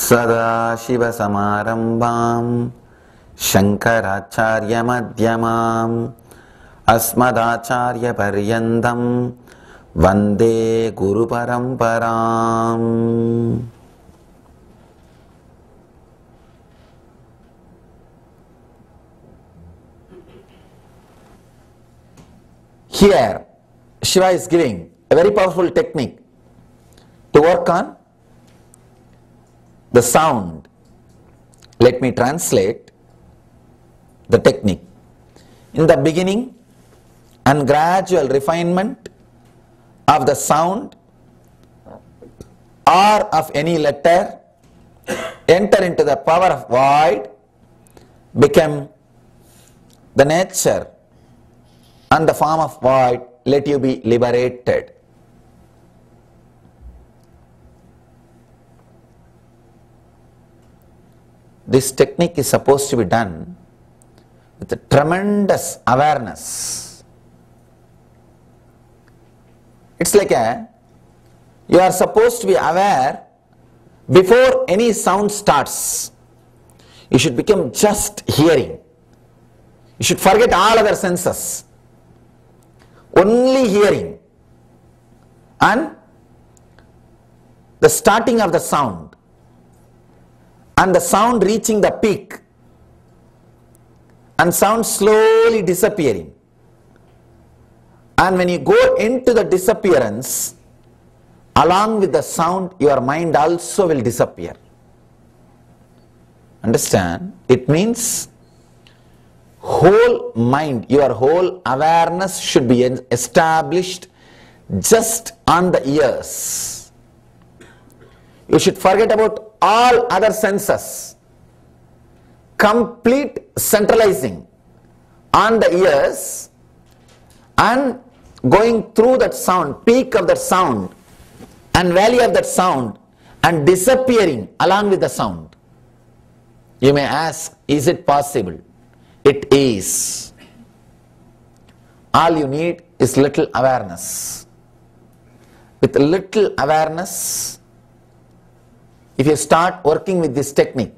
सदाशिवसमारम्भां शङ्कराचार्यमध्यमाम् अस्मदाचार्यपर्यन्तं वन्दे गुरुपरम्पराम्. Here, Shiva is giving a very powerful technique to work on the sound. Let me translate the technique. In the beginning and gradual refinement of the sound or of any letter enter into the power of void, become the nature and the form of void, let you be liberated. This technique is supposed to be done with a tremendous awareness. It's like you are supposed to be aware before any sound starts. You should become just hearing. You should forget all other senses. Only hearing and the starting of the sound and the sound reaching the peak and sound slowly disappearing, and when you go into the disappearance, along with the sound your mind also will disappear. Understand? It means whole mind, your whole awareness should be established just on the ears. You should forget about all other senses. Complete centralizing on the ears and going through that sound, peak of that sound and valley of that sound, and disappearing along with the sound. You may ask, is it possible? It is. All you need is little awareness. With little awareness, if you start working with this technique,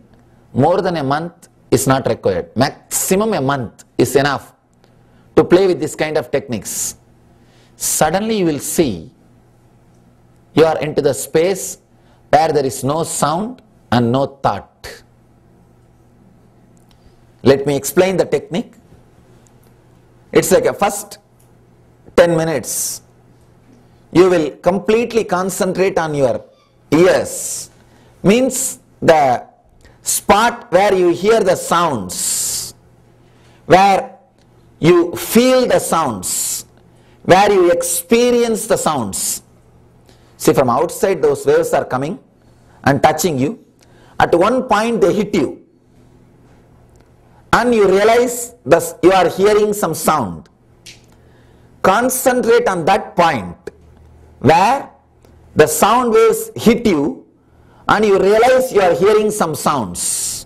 more than a month is not required. Maximum a month is enough to play with this kind of techniques. Suddenly you will see you are into the space where there is no sound and no thought. Let me explain the technique. It's like a first 10 minutes. You will completely concentrate on your ears. Means the spot where you hear the sounds, where you feel the sounds, where you experience the sounds. See, from outside those waves are coming and touching you. At one point they hit you, and you realize that you are hearing some sound. Concentrate on that point where the sound waves hit you and you realize you are hearing some sounds.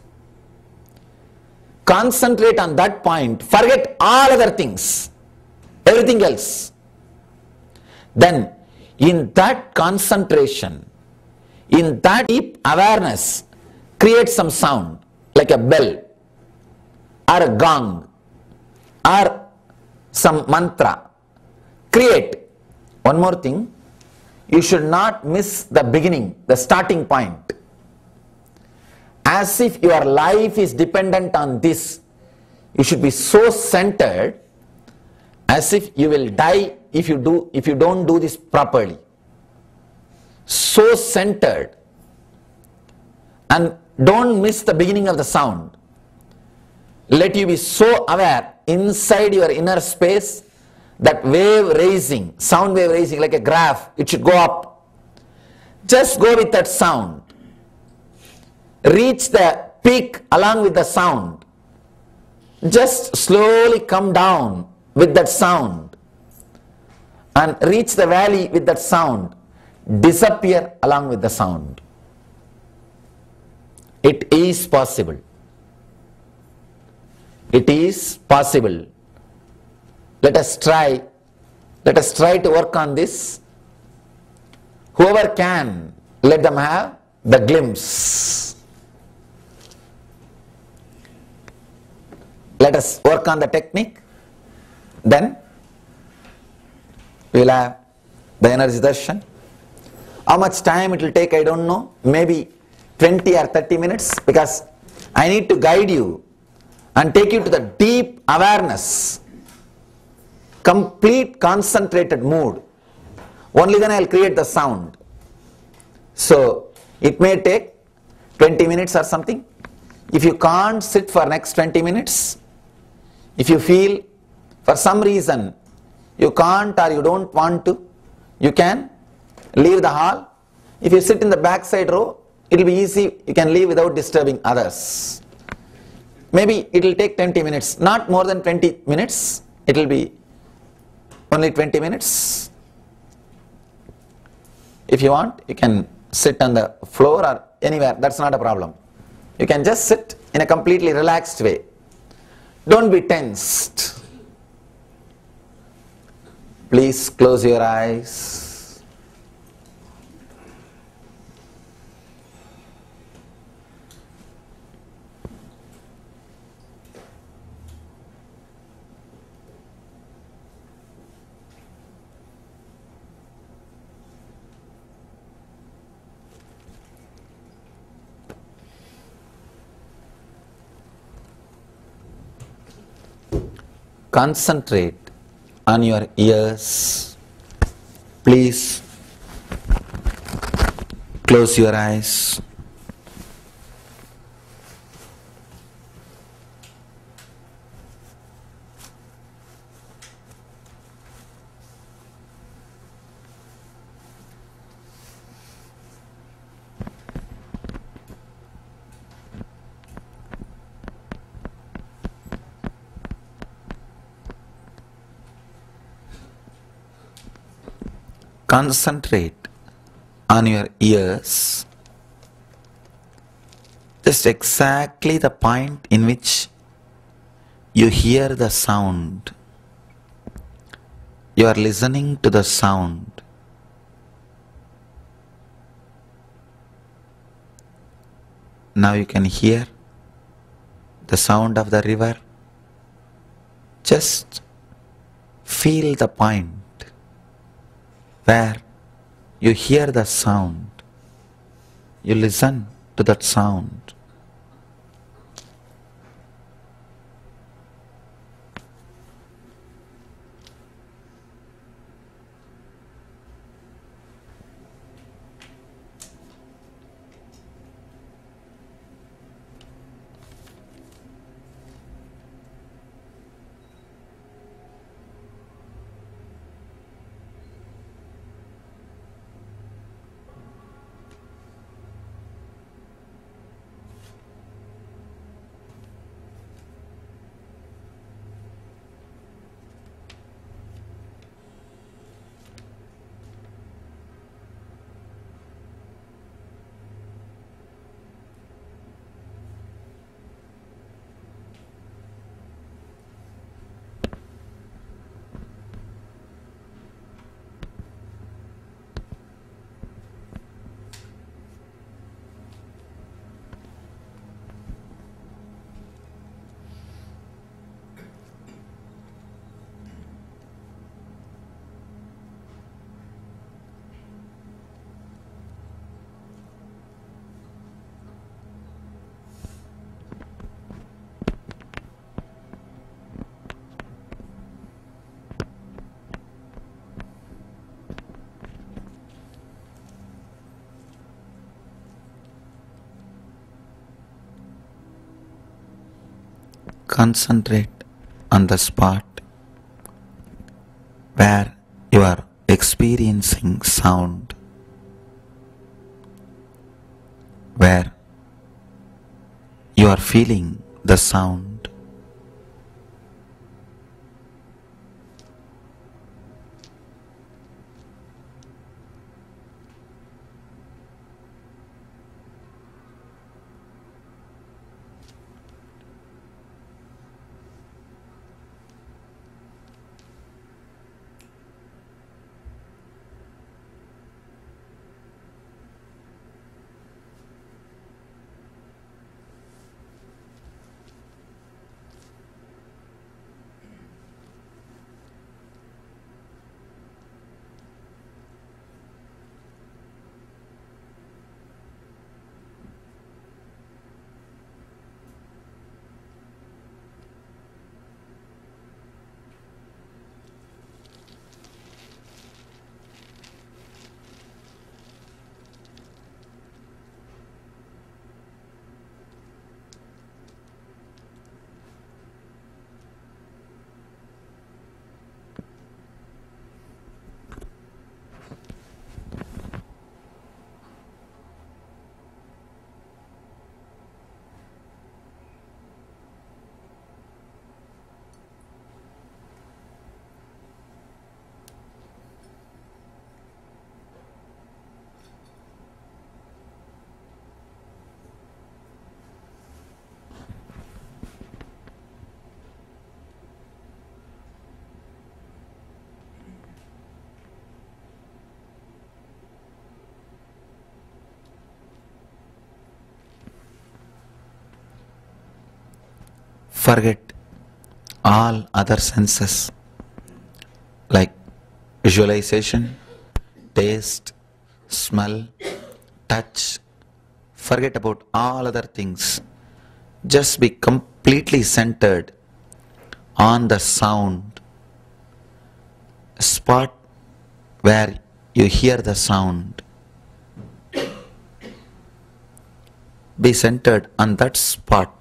Concentrate on that point. Forget all other things, everything else. Then in that concentration, in that deep awareness, create some sound like a bell or a gong or some mantra. Create. One more thing, you should not miss the beginning, the starting point. As if your life is dependent on this, you should be so centered as if you will die if you don't do this properly. So centered, and don't miss the beginning of the sound. Let you be so aware inside your inner space, that wave raising, sound wave raising like a graph, it should go up. Just go with that sound. Reach the peak along with the sound. Just slowly come down with that sound and reach the valley with that sound. Disappear along with the sound. It is possible. It is possible. Let us try to work on this. Whoever can, let them have the glimpse. Let us work on the technique. Then we will have the energy darshan. How much time it will take, I don't know. Maybe 20 or 30 minutes, because I need to guide you and take you to the deep awareness, complete concentrated mood. Only then I will create the sound. So it may take 20 minutes or something. If you can't sit for next 20 minutes, if you feel for some reason you can't or you don't want to, you can leave the hall. If you sit in the back side row, it will be easy, you can leave without disturbing others. Maybe it will take 20 minutes, not more than 20 minutes, it will be only 20 minutes. If you want, you can sit on the floor or anywhere, that's not a problem. You can just sit in a completely relaxed way. Don't be tensed. Please close your eyes. Concentrate on your ears. Please close your eyes. Concentrate on your ears, just exactly the point in which you hear the sound. You are listening to the sound. Now you can hear the sound of the river. Just feel the point where you hear the sound, you listen to that sound. Concentrate on the spot where you are experiencing sound, where you are feeling the sound. Forget all other senses like visualization, taste, smell, touch. Forget about all other things. Just be completely centered on the sound, spot where you hear the sound. Be centered on that spot.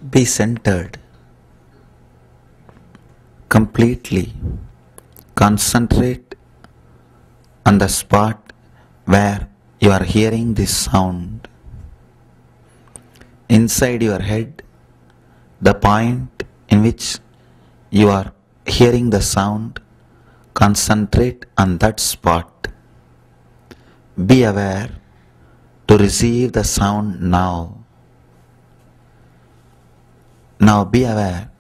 Be centered, completely concentrate on the spot where you are hearing this sound. Inside your head, the point in which you are hearing the sound, concentrate on that spot. Be aware to receive the sound now. Now be aware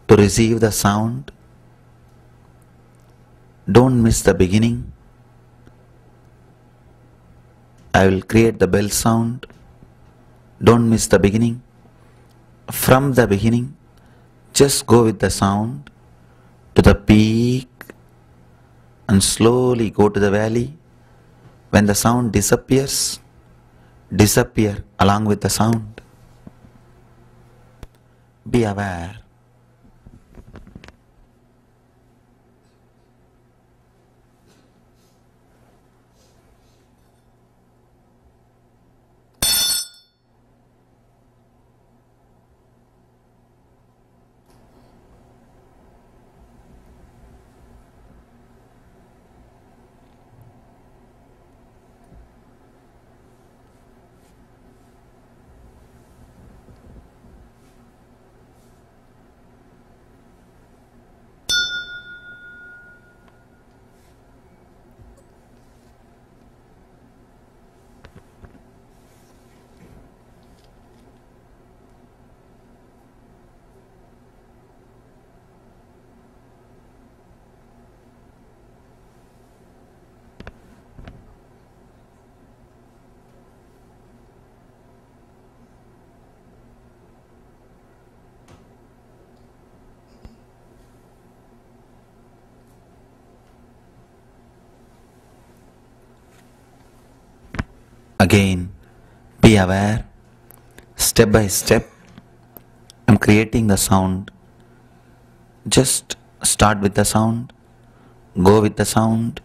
to receive the sound. Don't miss the beginning. I will create the bell sound. Don't miss the beginning. From the beginning, just go with the sound to the peak and slowly go to the valley. When the sound disappears, disappear along with the sound. Be aware. Again, be aware, step by step, I'm creating the sound. Just start with the sound, go with the sound.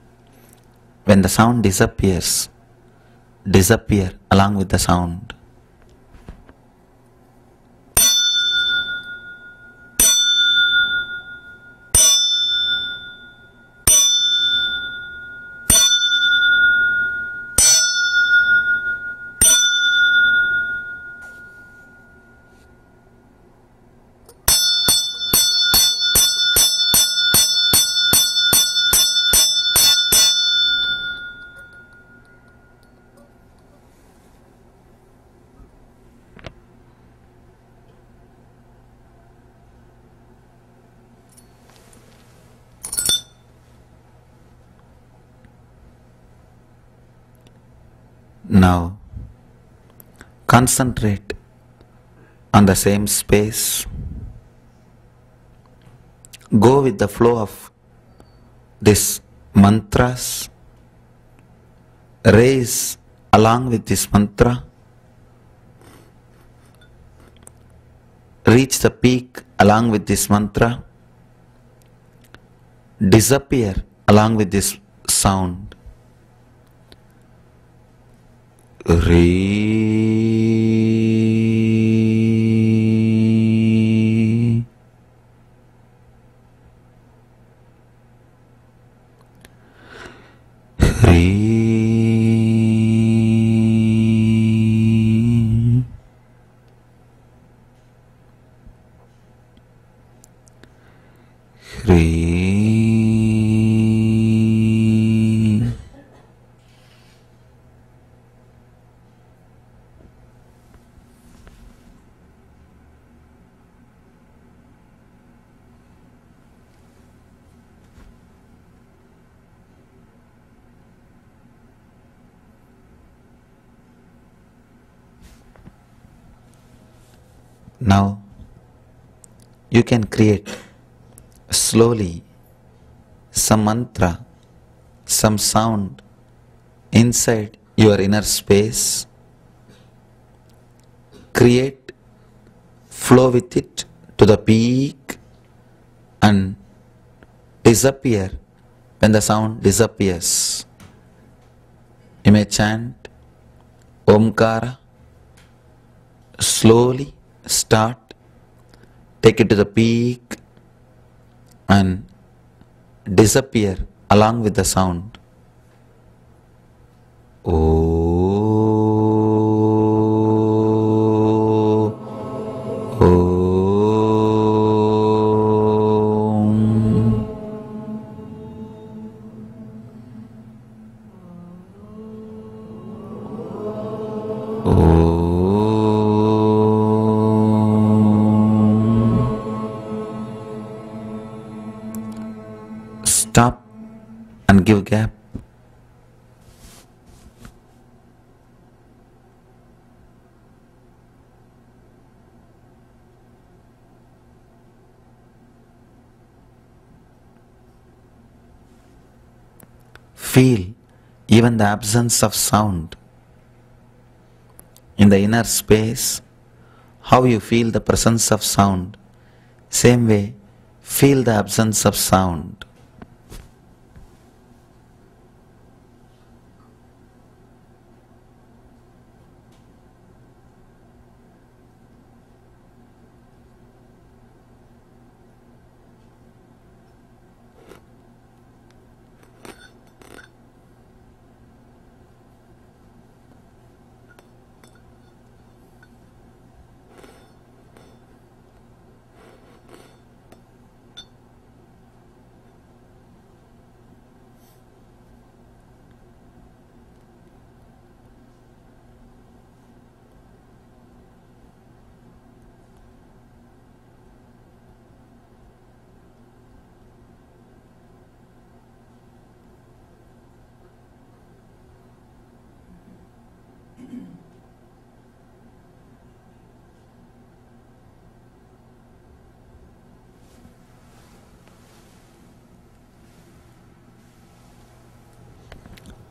When the sound disappears, disappear along with the sound. Now concentrate on the same space. Go with the flow of this mantras. Raise along with this mantra. Reach the peak along with this mantra. Disappear along with this sound. Re. Re. Re. Now you can create slowly some mantra, some sound inside your inner space. Create, flow with it to the peak and disappear when the sound disappears. You may chant Omkara. Slowly start, take it to the peak and disappear along with the sound. Stop and give gap. Feel even the absence of sound in the inner space. How you feel the presence of sound, same way feel the absence of sound.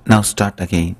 Now start again.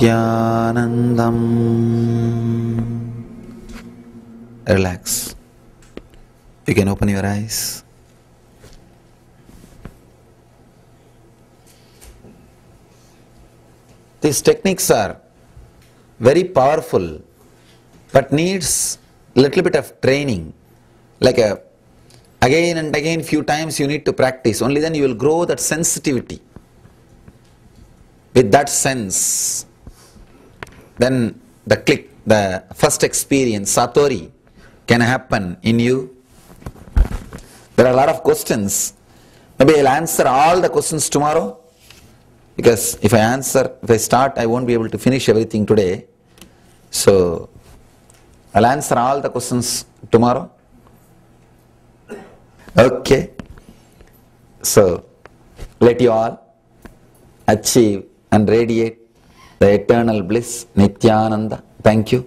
Nityanandam. Relax. You can open your eyes. These techniques are very powerful, but needs little bit of training. Like again and again, few times you need to practice. Only then you will grow that sensitivity. With that sense, then the click, the first experience, Satori, can happen in you. There are a lot of questions. Maybe I'll answer all the questions tomorrow. Because if I start, I won't be able to finish everything today. So, I'll answer all the questions tomorrow. Okay. So, let you all achieve and radiate the eternal bliss, Nityananda. Thank you.